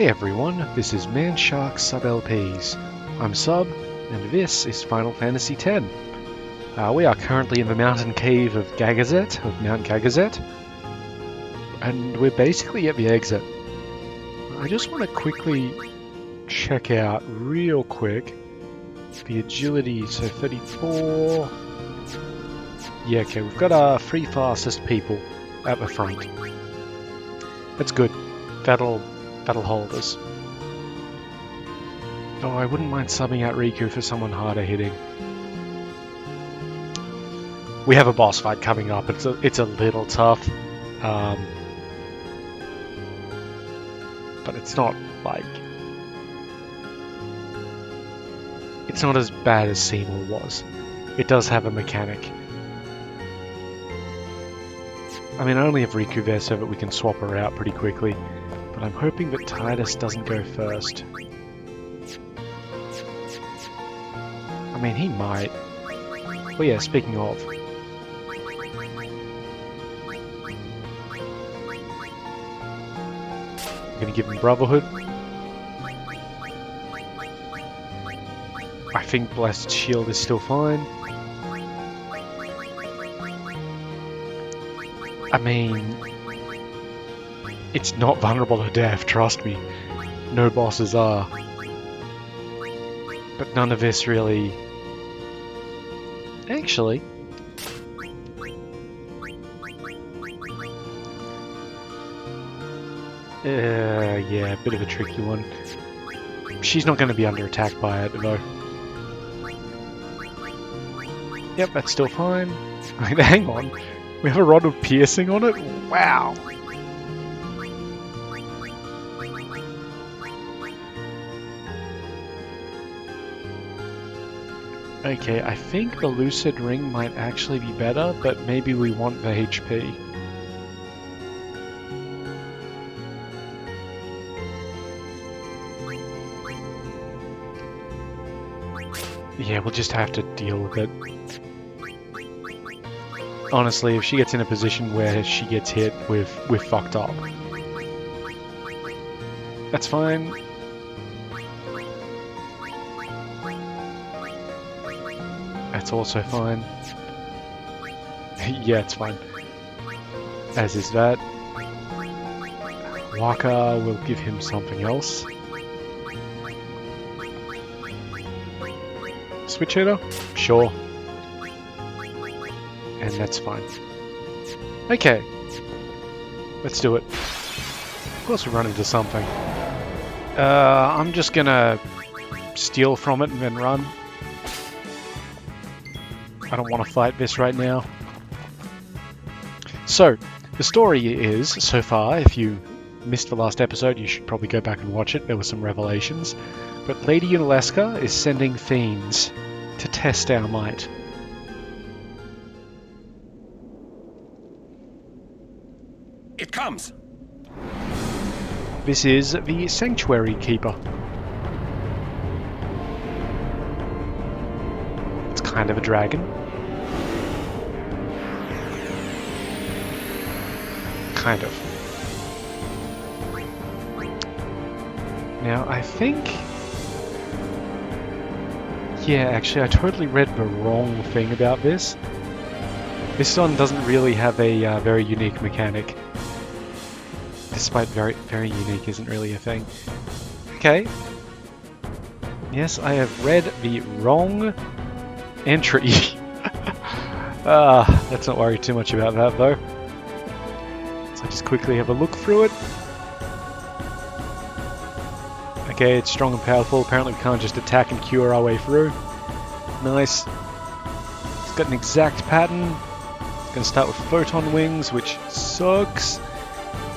Hey everyone, this is Manshark Sub LPs. I'm Sub, and this is Final Fantasy X. We are currently in the mountain cave of Mount Gagazet, and we're basically at the exit. I just want to quickly check out real quick the agility, so 34... Yeah, okay, we've got our three fastest people at the front. That's good. That'll hold us. Oh, I wouldn't mind subbing out Riku for someone harder hitting. We have a boss fight coming up. It's a little tough, but it's not like it's not as bad as Seymour was. It does have a mechanic. I mean, I only have Riku there so that we can swap her out pretty quickly. But I'm hoping that Tidus doesn't go first. I mean, he might. Well, yeah, speaking of. I'm gonna give him Brotherhood. I think Blessed Shield is still fine. I mean, it's not vulnerable to death, trust me. No bosses are. But none of this really... Actually... yeah, a bit of a tricky one. She's not going to be under attack by it, though. Yep, that's still fine. I mean, hang on. We have a Rod of Piercing on it? Wow! Okay, I think the Lucid Ring might actually be better, but maybe we want the HP. Yeah, we'll just have to deal with it. Honestly, if she gets in a position where she gets hit, we're fucked up. That's fine. That's also fine. Yeah, it's fine. As is that. Waka will give him something else. Switch hitter? Sure. And that's fine. Okay. Let's do it. Of course we run into something. I'm just gonna steal from it and then run. I don't want to fight this right now. So, the story is, so far, if you missed the last episode, you should probably go back and watch it. There were some revelations. But Lady Yunalesca is sending fiends to test our might. It comes! This is the Sanctuary Keeper. It's kind of a dragon. Kind of. Now, I think... Yeah, actually, I totally read the wrong thing about this. This one doesn't really have a very unique mechanic. Despite very unique isn't really a thing. Okay. Yes, I have read the wrong entry. Let's not worry too much about that, though. So just quickly have a look through it. Okay, it's strong and powerful. Apparently we can't just attack and cure our way through. Nice. It's got an exact pattern. It's going to start with Photon Wings, which sucks.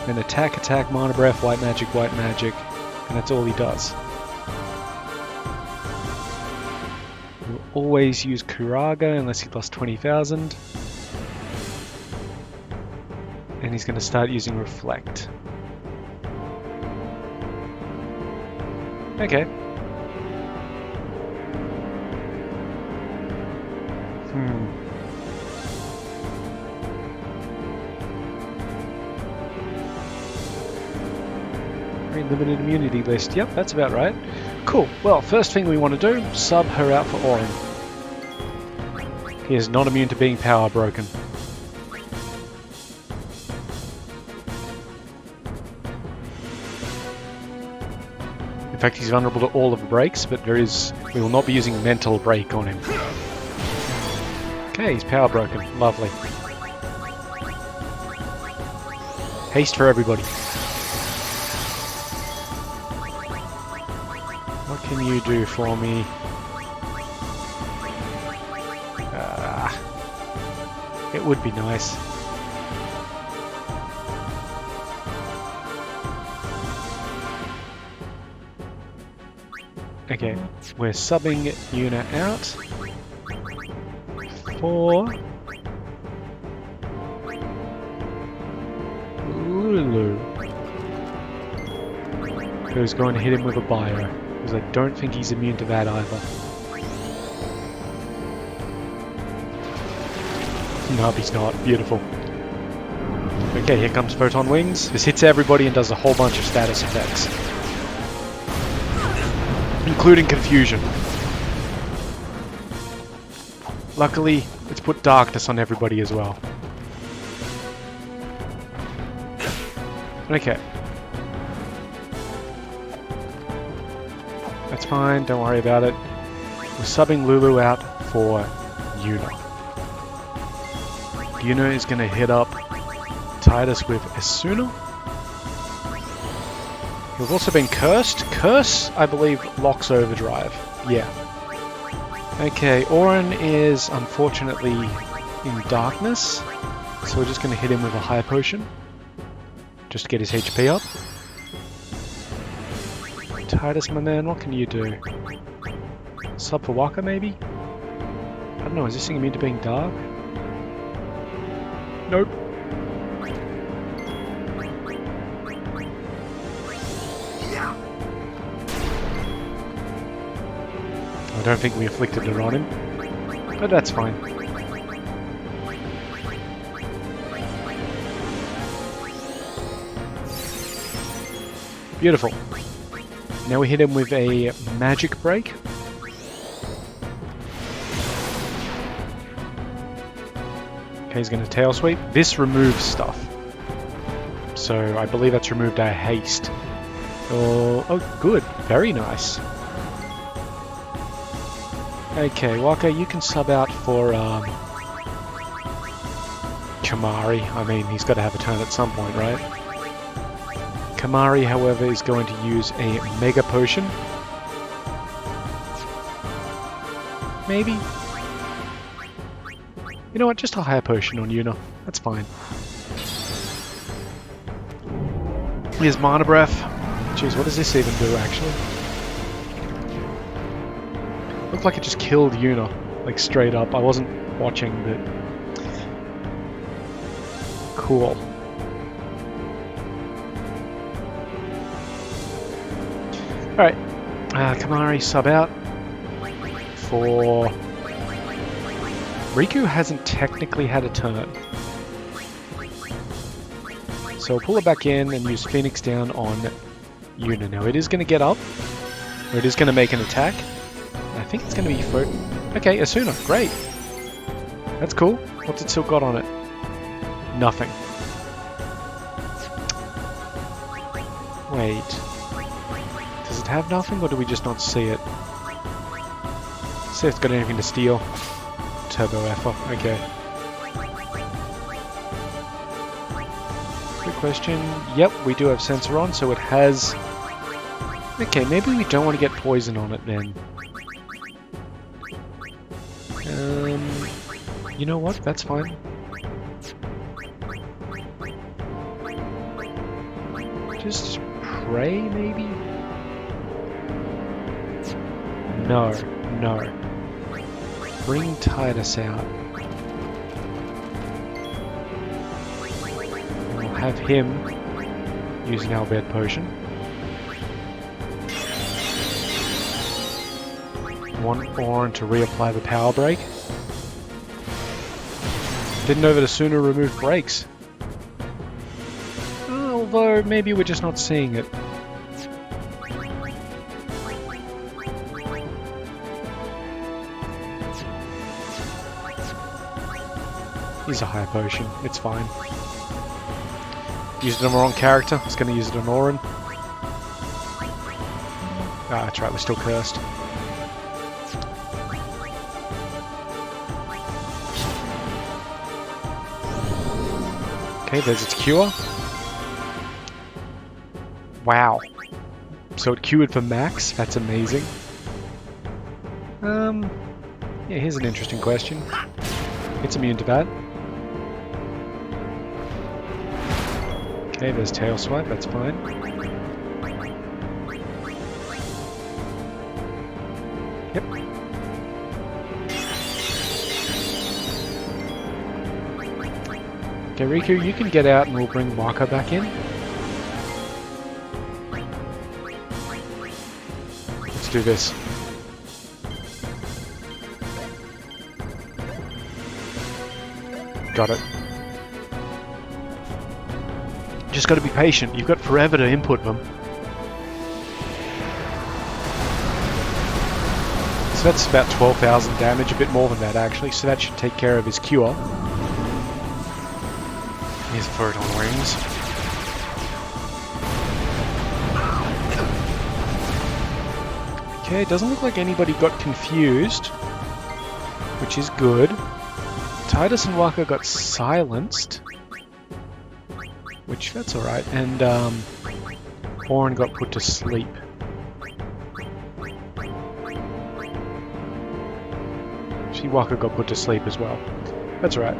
Then attack, Mana Breath, white magic, and that's all he does. We'll always use Kuraga unless he lost 20,000. And he's going to start using Reflect. Okay. Very limited immunity list. Yep, that's about right. Cool. Well, first thing we want to do, sub her out for Orin. He is not immune to being power broken. In fact, he's vulnerable to all of the breaks, but we will not be using mental break on him. Okay, he's power broken. Lovely. Haste for everybody. What can you do for me? It would be nice. Okay, we're subbing Yuna out for Lulu, who's going to hit him with a bio, because I don't think he's immune to that either. No, he's not. Beautiful. Okay, here comes Photon Wings. This hits everybody and does a whole bunch of status effects, including confusion. Luckily, it's put darkness on everybody as well. Okay. That's fine, don't worry about it. We're subbing Lulu out for Yuna. Yuna is going to hit up Titus with Asuna. He's also been cursed. Curse, I believe, locks overdrive. Yeah. Okay, Orin is unfortunately in darkness, so we're just going to hit him with a high potion, just to get his HP up. Titus, my man, what can you do? Sub for Waka, maybe? I don't know, is this thing immune to being dark? Nope. I don't think we afflicted it on him, but that's fine. Beautiful. Now we hit him with a magic break. Okay, he's going to tail sweep. This removes stuff. So I believe that's removed our haste. Oh, good. Very nice. Okay, Waka, you can sub out for Kamari. I mean, he's got to have a turn at some point, right? Kamari, however, is going to use a Mega Potion. Maybe? You know what, just a higher potion on Yuna. That's fine. Here's Mana Breath. Jeez, what does this even do, actually? Looked like it just killed Yuna, like straight up. I wasn't watching, but... Cool. Alright, Kamari sub out for... Riku hasn't technically had a turn. So we'll pull it back in and use Phoenix down on Yuna. Now it is going to get up, or it is going to make an attack. I think it's going to be for... Okay, Asuna, great. That's cool. What's it still got on it? Nothing. Wait. Does it have nothing, or do we just not see it? See if it's got anything to steal. Turbo Effer, okay. Quick question. Yep, we do have sensor on, so it has... Okay, maybe we don't want to get poison on it then. You know what? That's fine. Just pray, maybe? No, no. Bring Titus out. And we'll have him use an Albert Potion. Want Orin to reapply the power break. Didn't know that Asuna removed breaks. Although maybe we're just not seeing it. Use a higher potion. It's fine. Used it on the wrong character. I was going to use it on Orin. Ah, that's right. We're still cursed. Okay, there's its cure. Wow. So it cured for max? That's amazing. Yeah, here's an interesting question. It's immune to that. Okay, there's tail swipe, that's fine. Yep. Okay, Riku, you can get out and we'll bring Waka back in. Let's do this. Got it. Just got to be patient. You've got forever to input them. So that's about 12,000 damage, a bit more than that actually, so that should take care of his cure. Here's Photon Wings. Okay, it doesn't look like anybody got confused, which is good. Titus and Waka got silenced, which that's alright, and Orin got put to sleep. Actually, Waka got put to sleep as well. That's alright.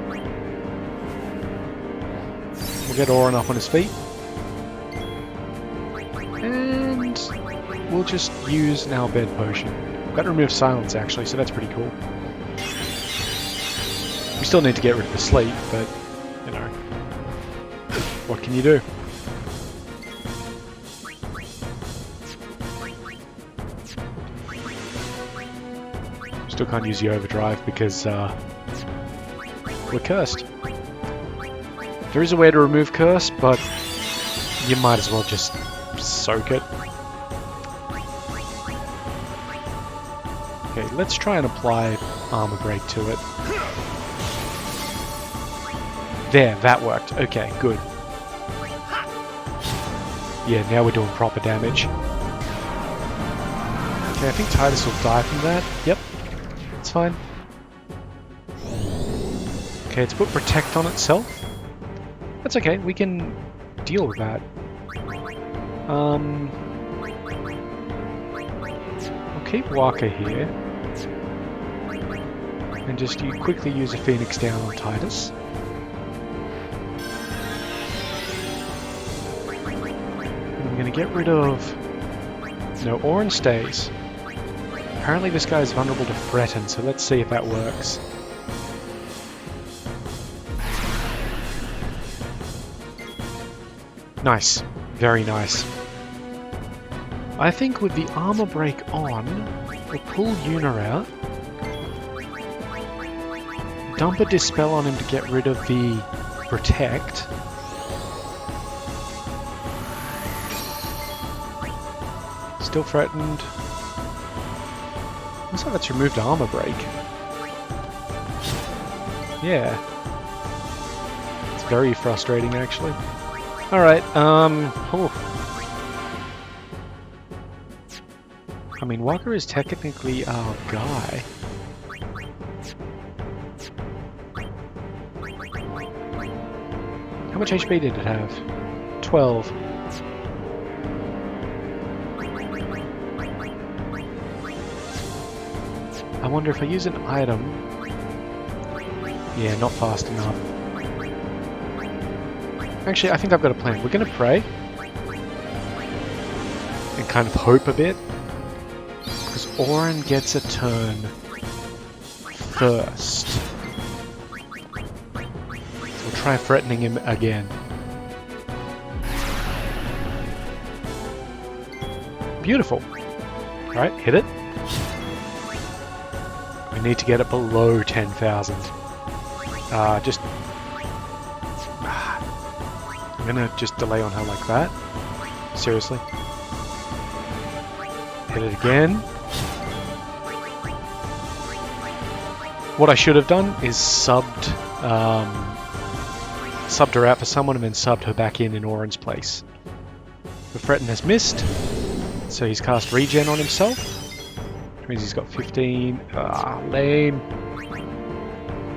We'll get Orin up on his feet. And we'll just use an bed potion. We've got to remove silence actually, so that's pretty cool. We still need to get rid of the sleep, but, you know, what can you do? Still can't use the overdrive because we're cursed. There is a way to remove curse, but you might as well just soak it. Okay, let's try and apply armor break to it. There, that worked. Okay, good. Yeah, now we're doing proper damage. Okay, I think Titus will die from that. Yep, it's fine. Okay, it's put protect on itself. That's okay, we can deal with that. I'll keep Waka here. And just quickly use a Phoenix down on Titus. And I'm going to get rid of... No, Orin stays. Apparently this guy is vulnerable to threaten, so let's see if that works. Nice. Very nice. I think with the armor break on, we'll pull Yuna out. Dump a dispel on him to get rid of the protect. Still threatened. Looks like that's removed armor break. Yeah. It's very frustrating actually. Alright, I mean, Waka is technically our guy. How much HP did it have? 12. I wonder if I use an item... Yeah, not fast enough. Actually, I think I've got a plan. We're going to pray. And kind of hope a bit. Because Orin gets a turn first. So we'll try threatening him again. Beautiful. Alright, hit it. We need to get it below 10,000. Just... I'm gonna just delay on her like that. Seriously. Hit it again. What I should have done is subbed subbed her out for someone and then subbed her back in Oren's place. The Fretten has missed, so he's cast regen on himself, which means he's got 15. Lame.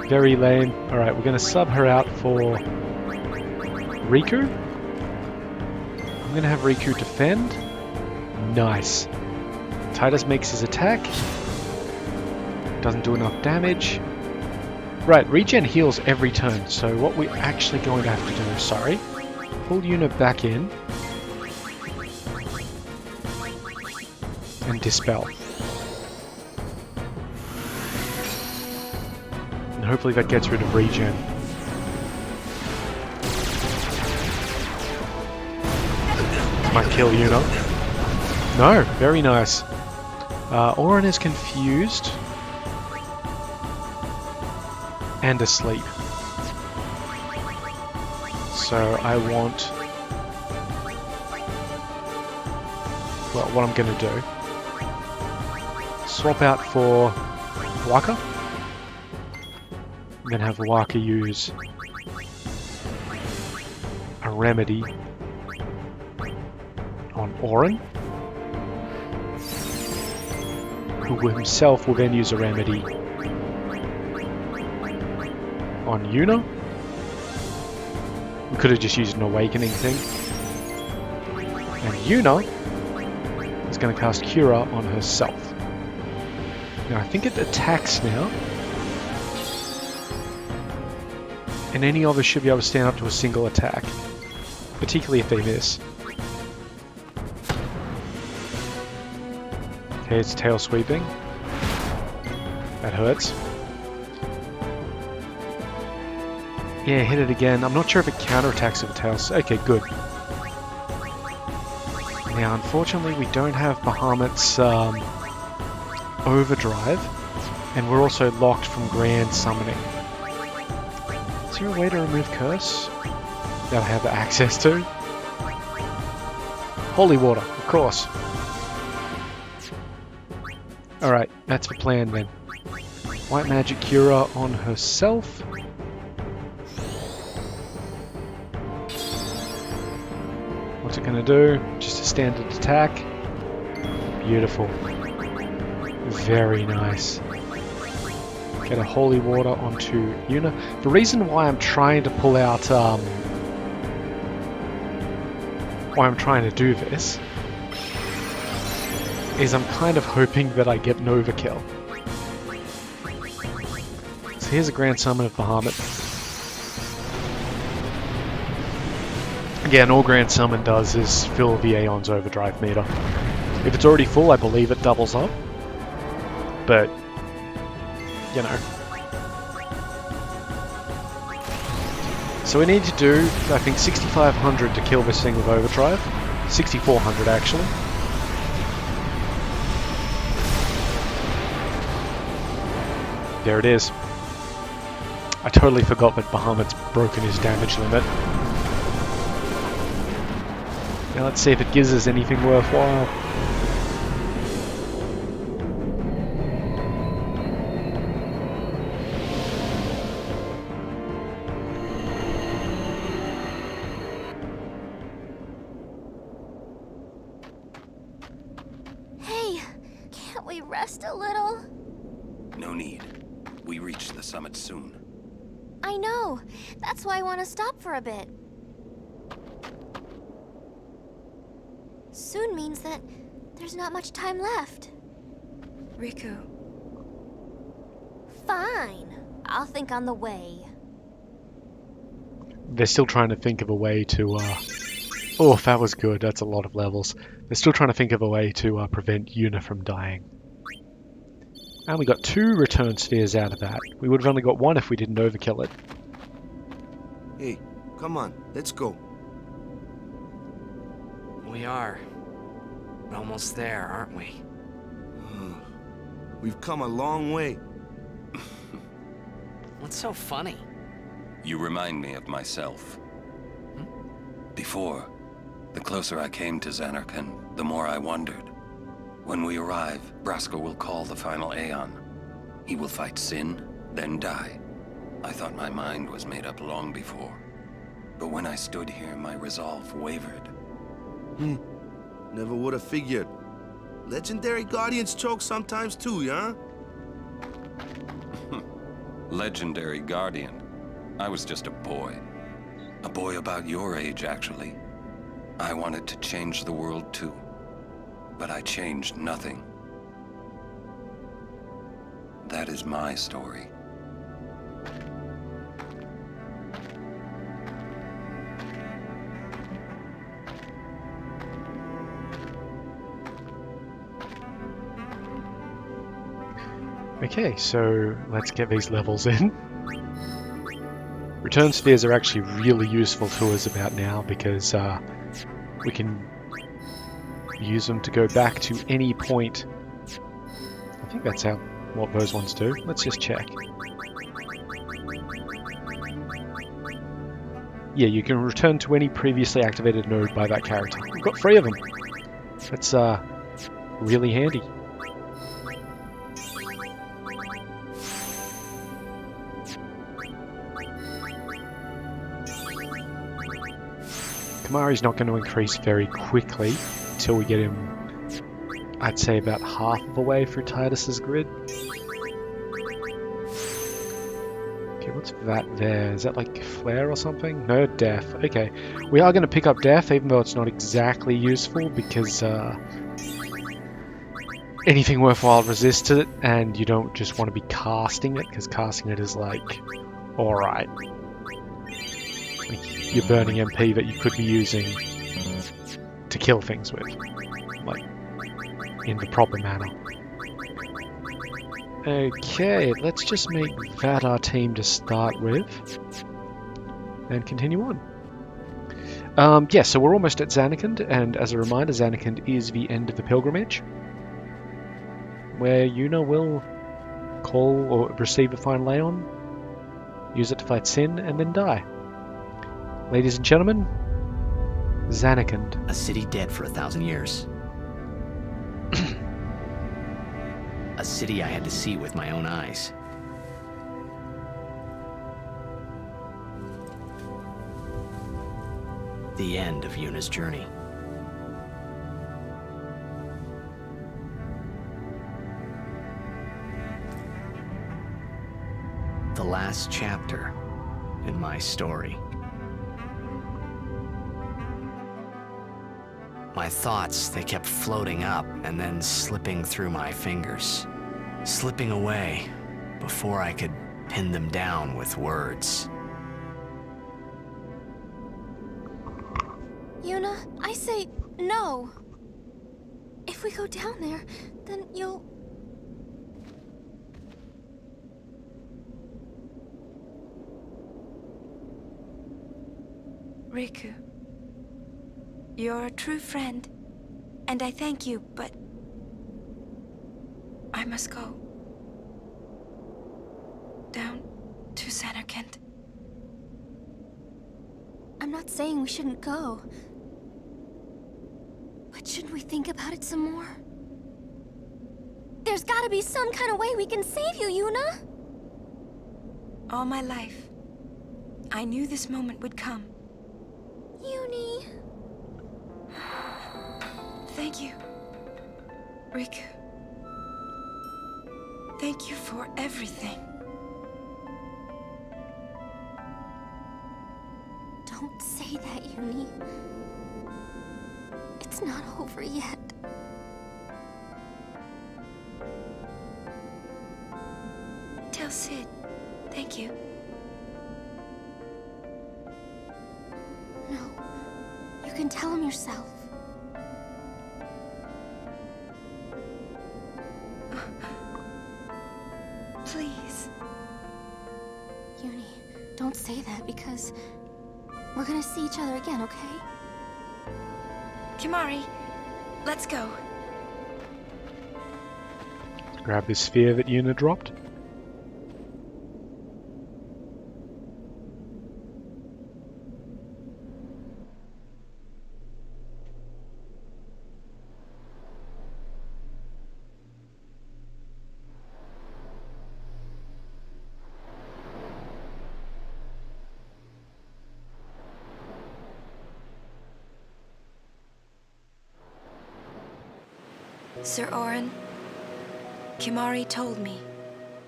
Very lame. Alright, we're going to sub her out for Riku. I'm going to have Riku defend. Nice. Titus makes his attack. Doesn't do enough damage. Right, regen heals every turn, so what we're actually going to have to do, sorry, pull Yuna back in and dispel. And hopefully that gets rid of regen. Might kill Yuna. No, very nice. Oren is confused and asleep. So I want... Well, what I'm going to do... Swap out for Waka. And then have Waka use a remedy on Oren, who himself will then use a remedy on Yuna. We could have just used an awakening thing. And Yuna is going to cast Cura on herself. Now I think it attacks now. And any of us should be able to stand up to a single attack. Particularly if they miss. Okay, it's tail sweeping. That hurts. Yeah, hit it again. I'm not sure if it counterattacks if it tails. Okay, good. Now, unfortunately, we don't have Bahamut's overdrive, and we're also locked from grand summoning. Is there a way to remove curse that I have access to? Holy water, of course. Alright, that's the plan then. White magic cura on herself. What's it gonna do? Just a standard attack. Beautiful. Very nice. Get a holy water onto Yuna. The reason why I'm trying to pull out, why I'm trying to do this, is I'm kind of hoping that I get an overkill. So here's a Grand Summon of Bahamut. Again, all Grand Summon does is fill the Aeon's overdrive meter. If it's already full, I believe it doubles up. But, you know. So we need to do, I think, 6,500 to kill this thing with overdrive. 6,400 actually. There it is. I totally forgot that Bahamut's broken his damage limit. Now let's see if it gives us anything worthwhile. Hey, can't we rest a little? No need. We reach the summit soon. I know. That's why I want to stop for a bit. Soon means that there's not much time left. Riku. Fine. I'll think on the way. They're still trying to think of a way to, Oh, that was good. That's a lot of levels. They're still trying to think of a way to prevent Yuna from dying. And we got 2 return spheres out of that. We would have only got 1 if we didn't overkill it. Hey, come on, let's go. We are. We're almost there, aren't we? We've come a long way. What's so funny? You remind me of myself. Before, the closer I came to Zanarkand, the more I wondered. When we arrive, Brasker will call the final Aeon. He will fight Sin, then die. I thought my mind was made up long before. But when I stood here, my resolve wavered. Never would have figured. Legendary guardians choke sometimes too, yeah? Legendary guardian. I was just a boy. A boy about your age, actually. I wanted to change the world too. But I changed nothing. That is my story. Okay, so let's get these levels in. Return spheres are actually really useful to us about now because we can use them to go back to any point. I think that's what those ones do. Let's just check. Yeah, you can return to any previously activated node by that character. We've got 3 of them. That's really handy. Kamari's not going to increase very quickly until we get him, I'd say, about half of the way through Titus's grid. Okay, what's that there? Is that like flare or something? No, death. Okay, we are going to pick up death, even though it's not exactly useful, because anything worthwhile resists it, and you don't just want to be casting it, because casting it is like, alright. You're burning MP that you could be using to kill things with, like, in the proper manner. Okay, let's just make that our team to start with, and continue on. Yeah, so we're almost at Zanarkand, and as a reminder, Zanarkand is the end of the pilgrimage, where Yuna will call or receive a final Aeon, use it to fight Sin, and then die. Ladies and gentlemen, Zanarkand. A city dead for 1,000 years. A city I had to see with my own eyes. The end of Yuna's journey. The last chapter in my story. My thoughts, they kept floating up and then slipping through my fingers, slipping away before I could pin them down with words. Yuna, I say no. If we go down there, then you'll... Riku, you're a true friend, and I thank you, but I must go. Down to Zanarkand. I'm not saying we shouldn't go. But shouldn't we think about it some more? There's gotta be some kind of way we can save you, Yuna! All my life, I knew this moment would come. Yuni... Thank you, Riku. Thank you for everything. Don't say that, Yuni. It's not over yet. Tell Sid, thank you. No, you can tell him yourself. Please. Yuni, don't say that because we're gonna see each other again, okay? Kimari, let's go. Grab this sphere that Yuna dropped. Sir Orin, Kimahri told me,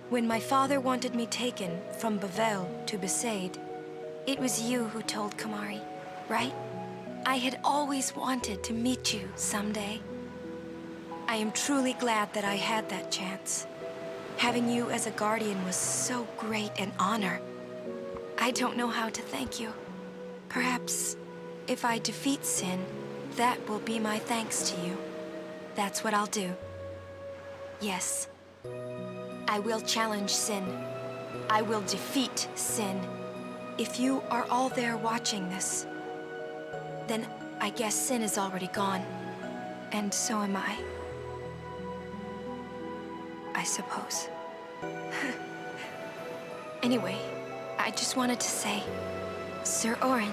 when my father wanted me taken from Bavel to Besaid, it was you who told Kimahri, right? I had always wanted to meet you someday. I am truly glad that I had that chance. Having you as a guardian was so great an honor. I don't know how to thank you. Perhaps, if I defeat Sin, that will be my thanks to you. That's what I'll do. Yes. I will challenge Sin. I will defeat Sin. If you are all there watching this, then I guess Sin is already gone. And so am I. I suppose. Anyway, I just wanted to say, Sir Orin,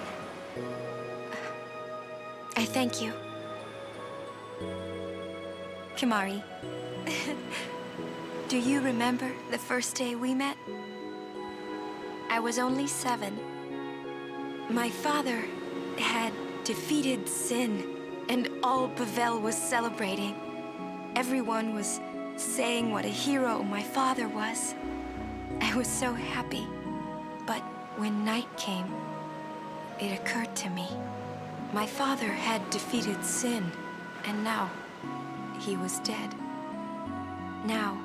I thank you. Kimahri, do you remember the first day we met? I was only 7. My father had defeated Sin, and all Bavel was celebrating. Everyone was saying what a hero my father was. I was so happy. But when night came, it occurred to me. My father had defeated Sin, and now he was dead. Now,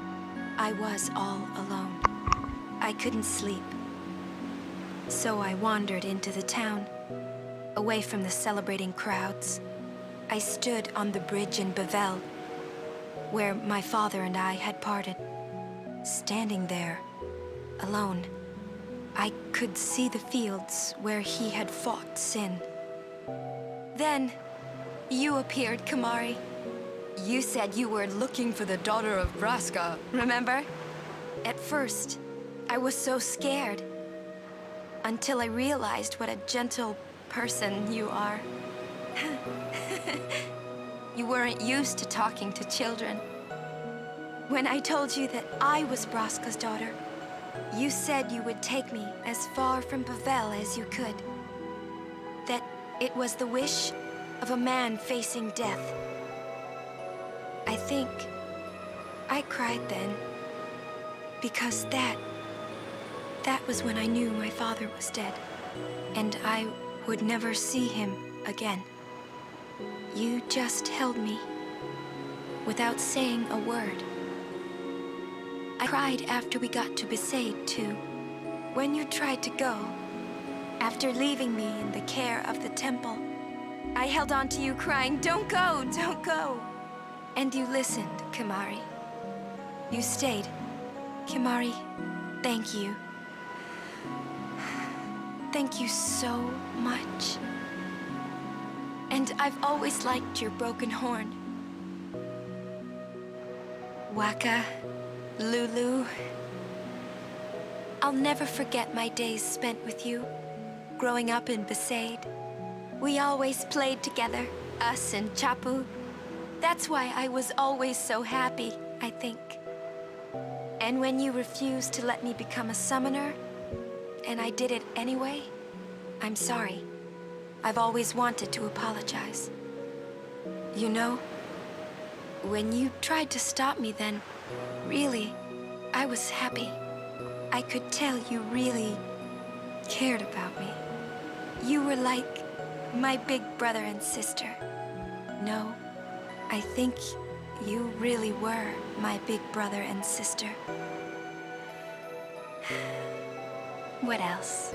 I was all alone. I couldn't sleep. So I wandered into the town, away from the celebrating crowds. I stood on the bridge in Bavel, where my father and I had parted. Standing there, alone, I could see the fields where he had fought Sin. Then, you appeared, Kimahri. You said you were looking for the daughter of Braska, remember? At first, I was so scared. Until I realized what a gentle person you are. You weren't used to talking to children. When I told you that I was Braska's daughter, you said you would take me as far from Bavel as you could. That it was the wish of a man facing death. I think I cried then, because that was when I knew my father was dead, and I would never see him again. You just held me, without saying a word. I cried after we got to Besaid, too. When you tried to go, after leaving me in the care of the temple, I held on to you crying, "Don't go, don't go!" And you listened, Kimahri. You stayed. Kimahri, thank you. Thank you so much. And I've always liked your broken horn. Waka, Lulu. I'll never forget my days spent with you, growing up in Besaid. We always played together, us and Chapu. That's why I was always so happy, I think. And when you refused to let me become a summoner, and I did it anyway, I'm sorry. I've always wanted to apologize. You know, when you tried to stop me then, really, I was happy. I could tell you really cared about me. You were like my big brother and sister. No, I think you really were my big brother and sister. What else?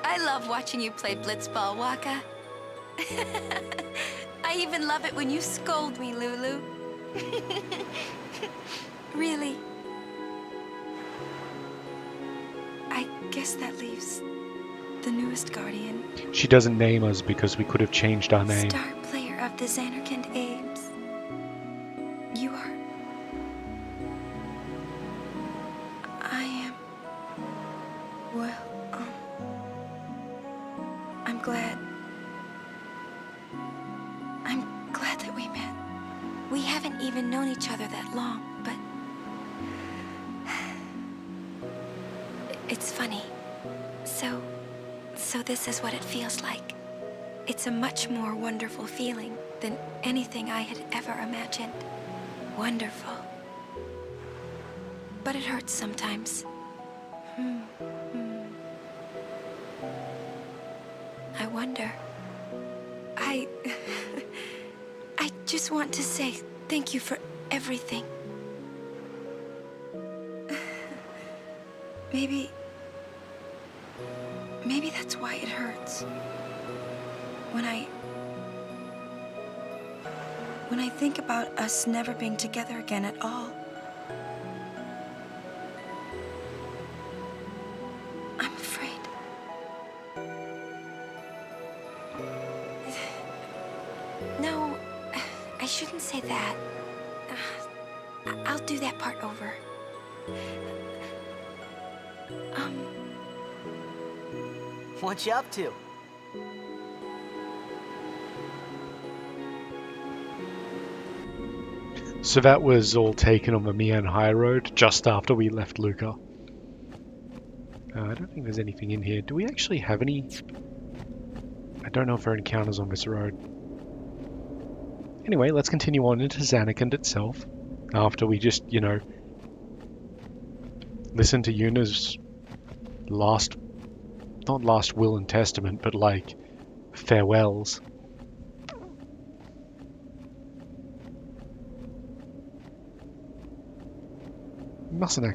I love watching you play blitzball, Waka. I even love it when you scold me, Lulu. Really. I guess that leaves the newest guardian. She doesn't name us because we could have changed our name. Star player of the Zanarkand Abes. You are... I am... Well, I'm glad. I'm glad that we met. We haven't even known each other that long, but... It's funny. So this is what it feels like. It's a much more wonderful feeling than anything I had ever imagined. Wonderful. But it hurts sometimes. I wonder. I just want to say thank you for everything. Maybe that's why it hurts. When I think about us never being together again at all. I'm afraid. No, I shouldn't say that. I'll do that part over. What you up to? So that was all taken on the Mian High Road just after we left Luca. I don't think there's anything in here. Do we actually have any? I don't know if there are encounters on this road. Anyway, let's continue on into Zanarkand itself. After we just, listen to Yuna's not last will and testament, but like farewells. Mustn't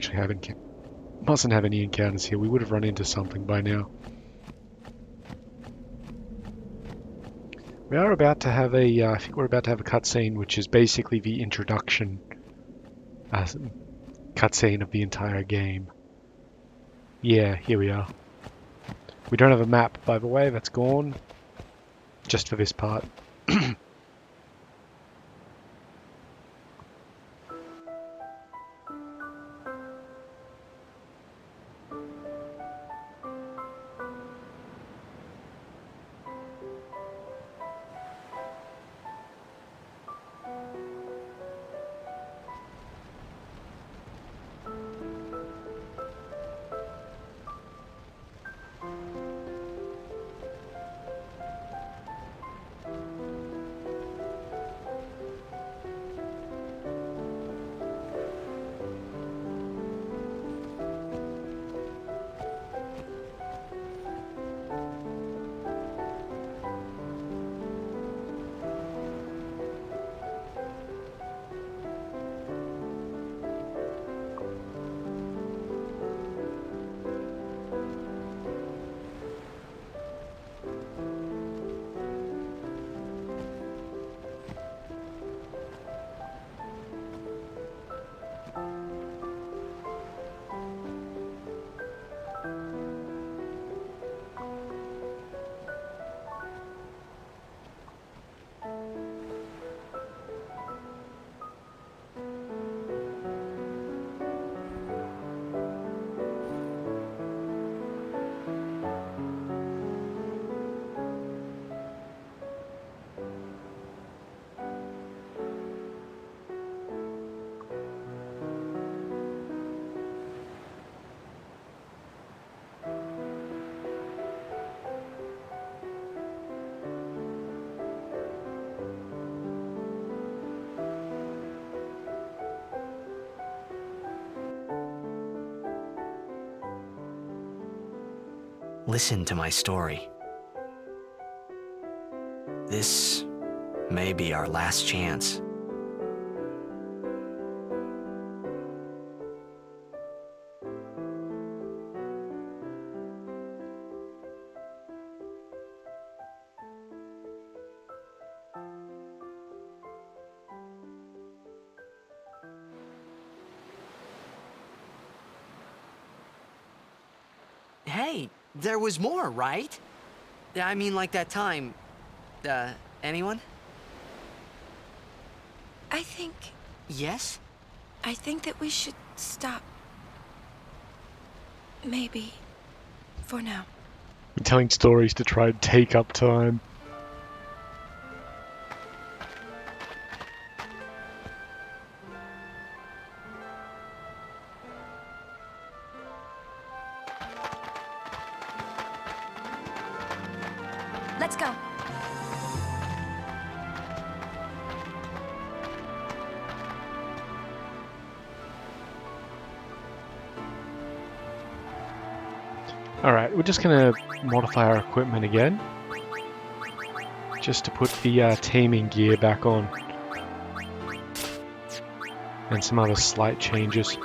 have any encounters here. We would have run into something by now. We are about to have I think we're about to have a cutscene, which is basically the introduction cutscene of the entire game. Yeah, here we are. We don't have a map, by the way, that's gone. Just for this part. Listen to my story. This may be our last chance. Hey, there was more, right? I mean, like that time. Anyone? I think Yes? that we should stop. Maybe. For now. We're telling stories to try and take up time. Let's go. we're just gonna modify our equipment again, just to put the taming gear back on, and some other slight changes.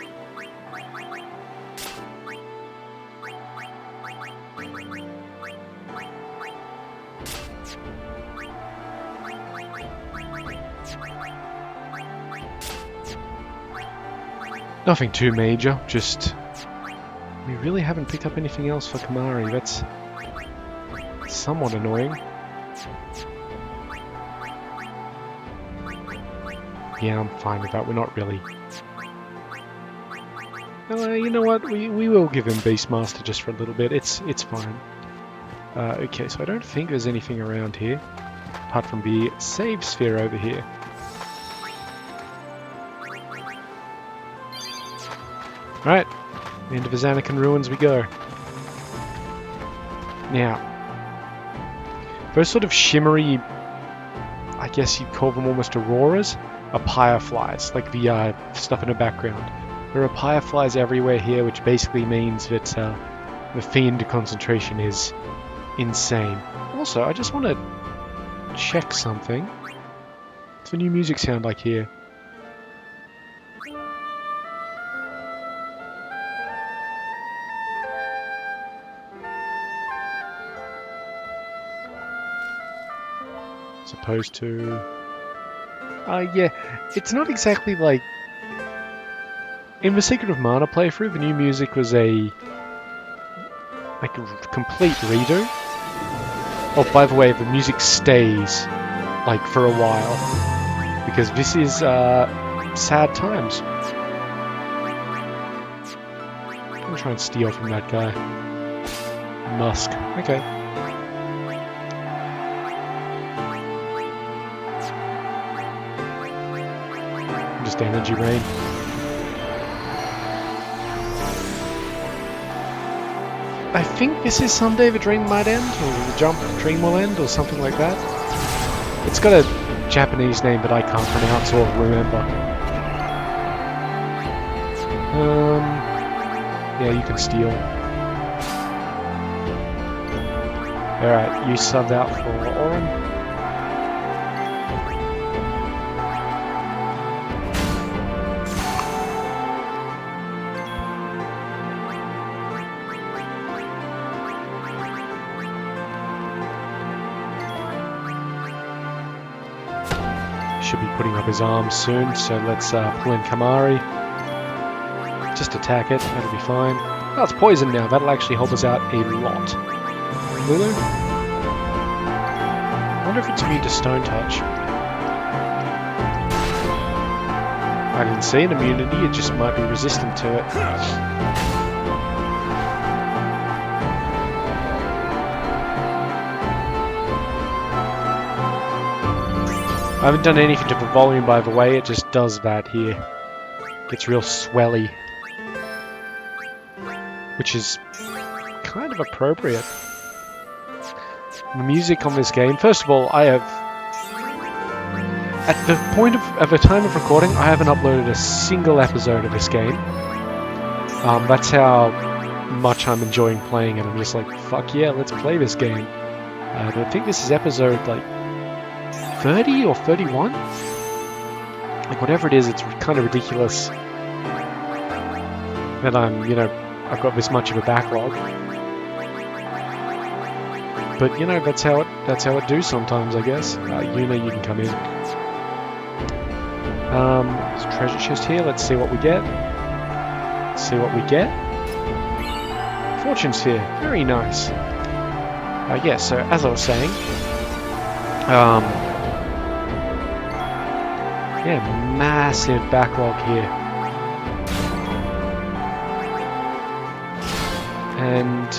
Nothing too major, just we really haven't picked up anything else for Kamari. That's somewhat annoying. Yeah, I'm fine with that. We're not really... you know what? We will give him Beastmaster just for a little bit. It's fine. Okay, so I don't think there's anything around here, apart from the save sphere over here. Alright, into the Zanarkand ruins we go. Now, those sort of shimmery, I guess you'd call them almost auroras, are fireflies, like the stuff in the background. There are fireflies everywhere here, which basically means that the fiend concentration is insane. Also, I just want to check something. What's the new music sound like here? As opposed to... yeah, it's not exactly like... In the Secret of Mana playthrough, the new music was a complete redo. Oh, by the way, the music stays, like, for a while. Because this is, sad times. I'm gonna try and steal from that guy. Musk. Okay. Just energy rain. I think this is Someday the Dream Might End, or the Jump Dream Will End, or something like that. It's got a Japanese name that I can't pronounce or remember. Yeah, you can steal. Alright, you subbed out for Oren. Should be putting up his arms soon, so let's pull in Kamari. Just attack it, that'll be fine. Oh, it's poison now, that'll actually help us out a lot. Lulu? I wonder if it's immune to Stone Touch. I didn't see an immunity, it just might be resistant to it. I haven't done anything to the volume, by the way, it just does that here. Gets real swelly. Which is kind of appropriate. The music on this game, first of all, I have... At the point of the time of recording, I haven't uploaded a single episode of this game. That's how much I'm enjoying playing it. I'm just like, fuck yeah, let's play this game. I think this is episode, like, 30 or 31? Like, whatever it is, it's kind of ridiculous that I'm, you know, I've got this much of a backlog. But, you know, that's how it do sometimes, I guess. Yuna, you can come in. There's a treasure chest here, let's see what we get. Let's see what we get. Fortune Sphere, very nice. Yeah, so, as I was saying, yeah, massive backlog here. And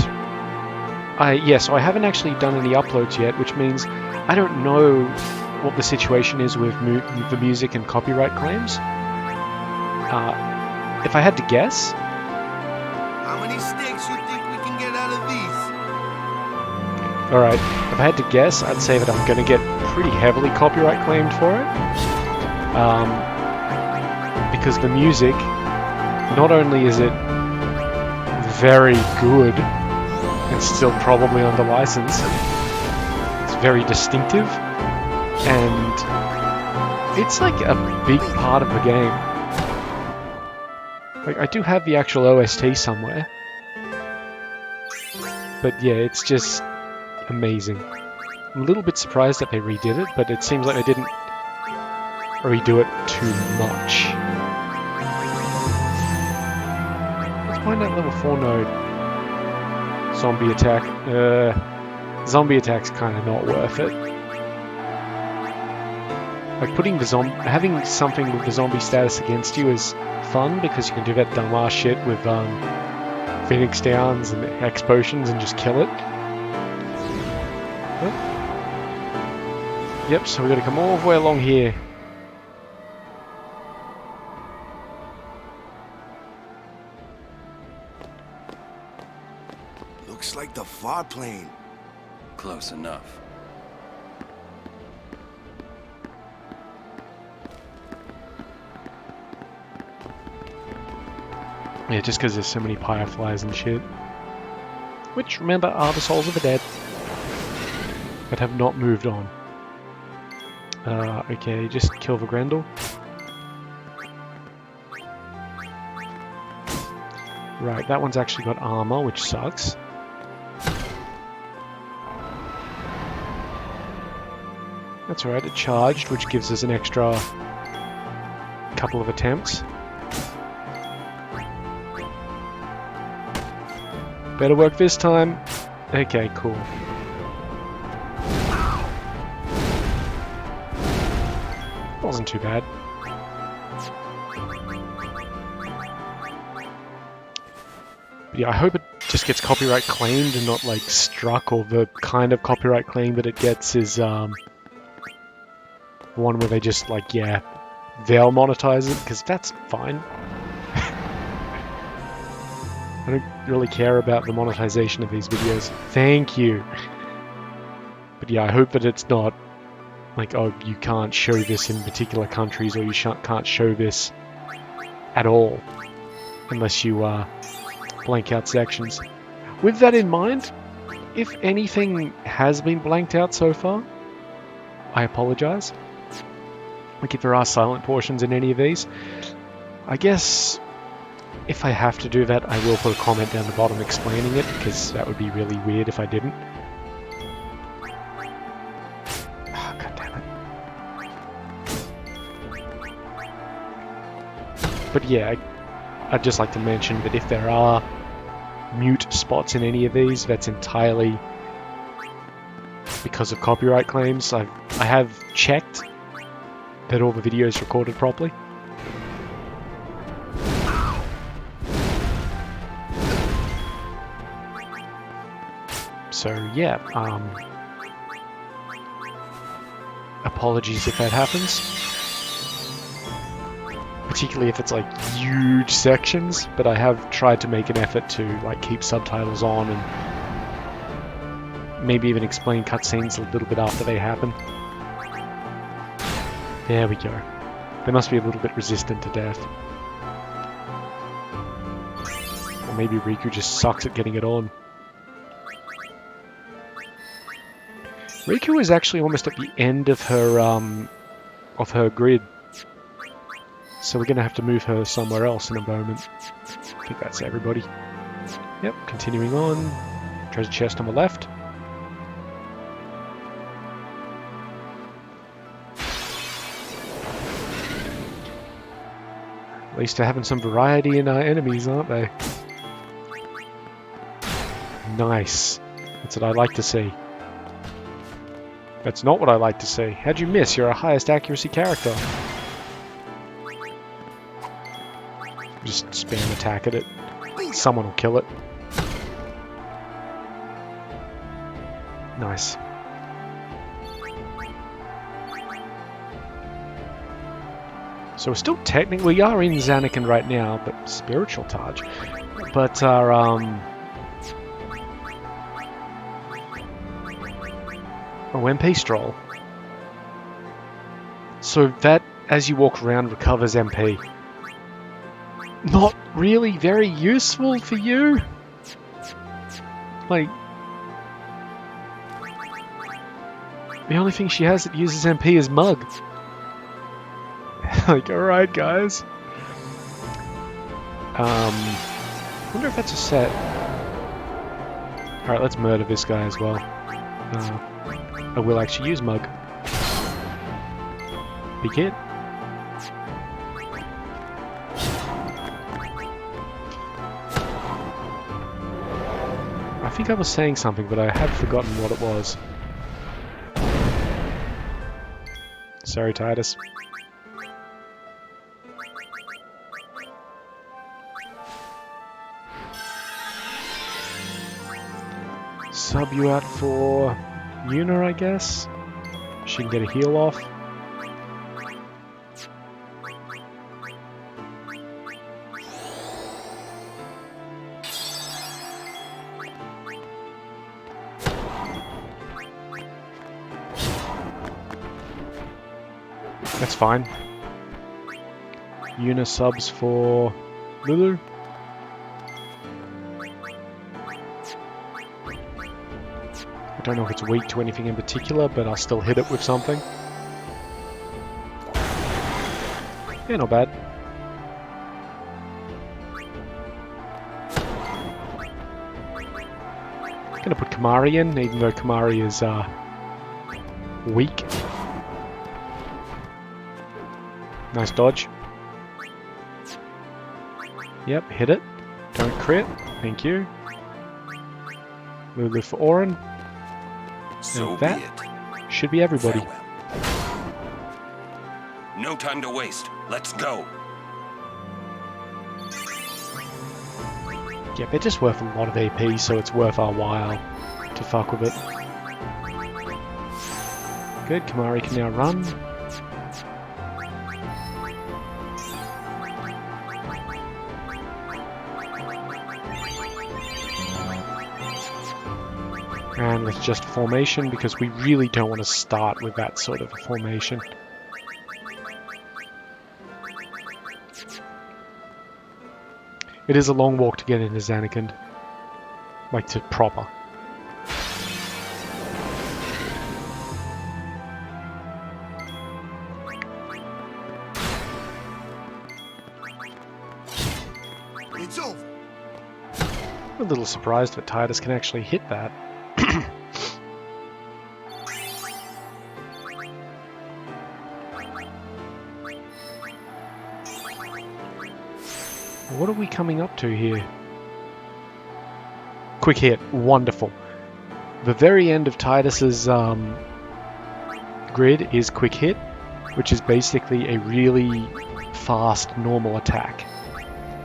so I haven't actually done any uploads yet, which means I don't know what the situation is with the music and copyright claims. If I had to guess... How many sticks you think we can get out of these? Alright, if I had to guess, I'd say that I'm going to get pretty heavily copyright claimed for it. Because the music, not only is it very good, It's still probably under license. It's very distinctive, and it's like a big part of the game. Like, I do have the actual OST somewhere, but yeah, it's just amazing. I'm a little bit surprised that they redid it, but it seems like they didn't redo it too much. Let's find that level 4 node. Zombie attack. Zombie attack's kind of not worth it. Like, putting the having something with the zombie status against you is fun because you can do that dumbass shit with Phoenix Downs and X potions and just kill it. Huh? Yep, so we got to come all the way along here. Looks like the far plane. Close enough. Yeah, just because there's so many fireflies and shit. Which, remember, are the souls of the dead. That have not moved on. Okay, just kill the Grendel. Right, that one's actually got armor, which sucks. That's alright, it charged, which gives us an extra couple of attempts. Better work this time. Okay, cool. Wasn't too bad. But yeah, I hope it just gets copyright claimed and not like struck, or the kind of copyright claim that it gets is one where they just like, yeah, they'll monetize it, because that's fine. I don't really care about the monetization of these videos. Thank you. But yeah, I hope that it's not like, oh, you can't show this in particular countries, or you can't show this at all unless you blank out sections. With that in mind, if anything has been blanked out so far, I apologize. Like, if there are silent portions in any of these, I guess if I have to do that, I will put a comment down the bottom explaining it, because that would be really weird if I didn't. Oh, God damn it. But yeah, I'd just like to mention that if there are mute spots in any of these, that's entirely because of copyright claims. I have checked that all the videos recorded properly. So yeah, apologies if that happens. Particularly if it's like huge sections, but I have tried to make an effort to like keep subtitles on and maybe even explain cutscenes a little bit after they happen. There we go. They must be a little bit resistant to death. Or maybe Riku just sucks at getting it on. Riku is actually almost at the end of her grid. So we're going to have to move her somewhere else in a moment. I think that's everybody. Yep, continuing on. Treasure chest on the left. At least they're having some variety in our enemies, aren't they? Nice. That's what I like to see. That's not what I like to see. How'd you miss? You're a highest accuracy character. Just spam attack at it. Someone will kill it. Nice. So we're still technically, we are in Zanarkand right now, but spiritual touch. But our MP stroll. So that, as you walk around, recovers MP. Not really very useful for you. Like, The only thing she has that uses MP is Mug. Like, alright guys. Wonder if that's a set. Alright, let's murder this guy as well. I will actually use Mug. Big hit. I think I was saying something, but I have forgotten what it was. Sorry, Titus. Sub you out for Yuna, I guess. She can get a heal off. That's fine. Yuna subs for Lulu. I don't know if it's weak to anything in particular, but I'll still hit it with something. Yeah, not bad. Gonna put Kamari in, even though Kamari is weak. Nice dodge. Yep, hit it. Don't crit. Thank you. Lulu for Orin. So And be that it. should be everybody. Farewell. No time to waste. Let's go. Yeah, they're just worth a lot of AP, so it's worth our while to fuck with it. Good, Kamari can now run. And let's just formation, because we really don't want to start with that sort of a formation. It is a long walk to get into Zanarkand. Like, to proper. It's over. I'm a little surprised that Titus can actually hit that. What are we coming up to here? Quick hit. Wonderful. The very end of Titus's grid is quick hit, which is basically a really fast normal attack.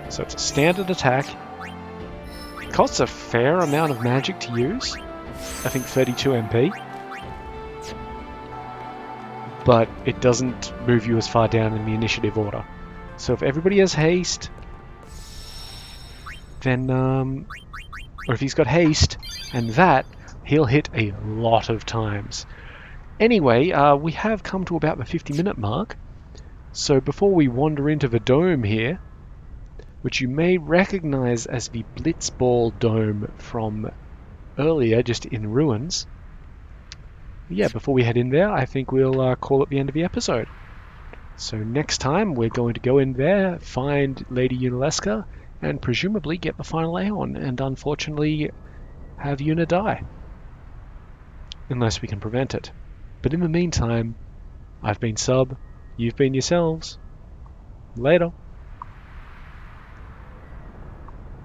So it's a standard attack. It costs a fair amount of magic to use. I think 32 MP. But it doesn't move you as far down in the initiative order. So if everybody has haste, then, or if he's got haste and that, he'll hit a lot of times. Anyway, we have come to about the 50-minute mark. So before we wander into the dome here, which you may recognize as the Blitzball Dome from earlier, just in ruins. Yeah, before we head in there, I think we'll call it the end of the episode. So next time, we're going to go in there, find Lady Yunalesca, and presumably get the final Aeon, and unfortunately have Yuna die. Unless we can prevent it. But in the meantime, I've been Sub, you've been yourselves. Later.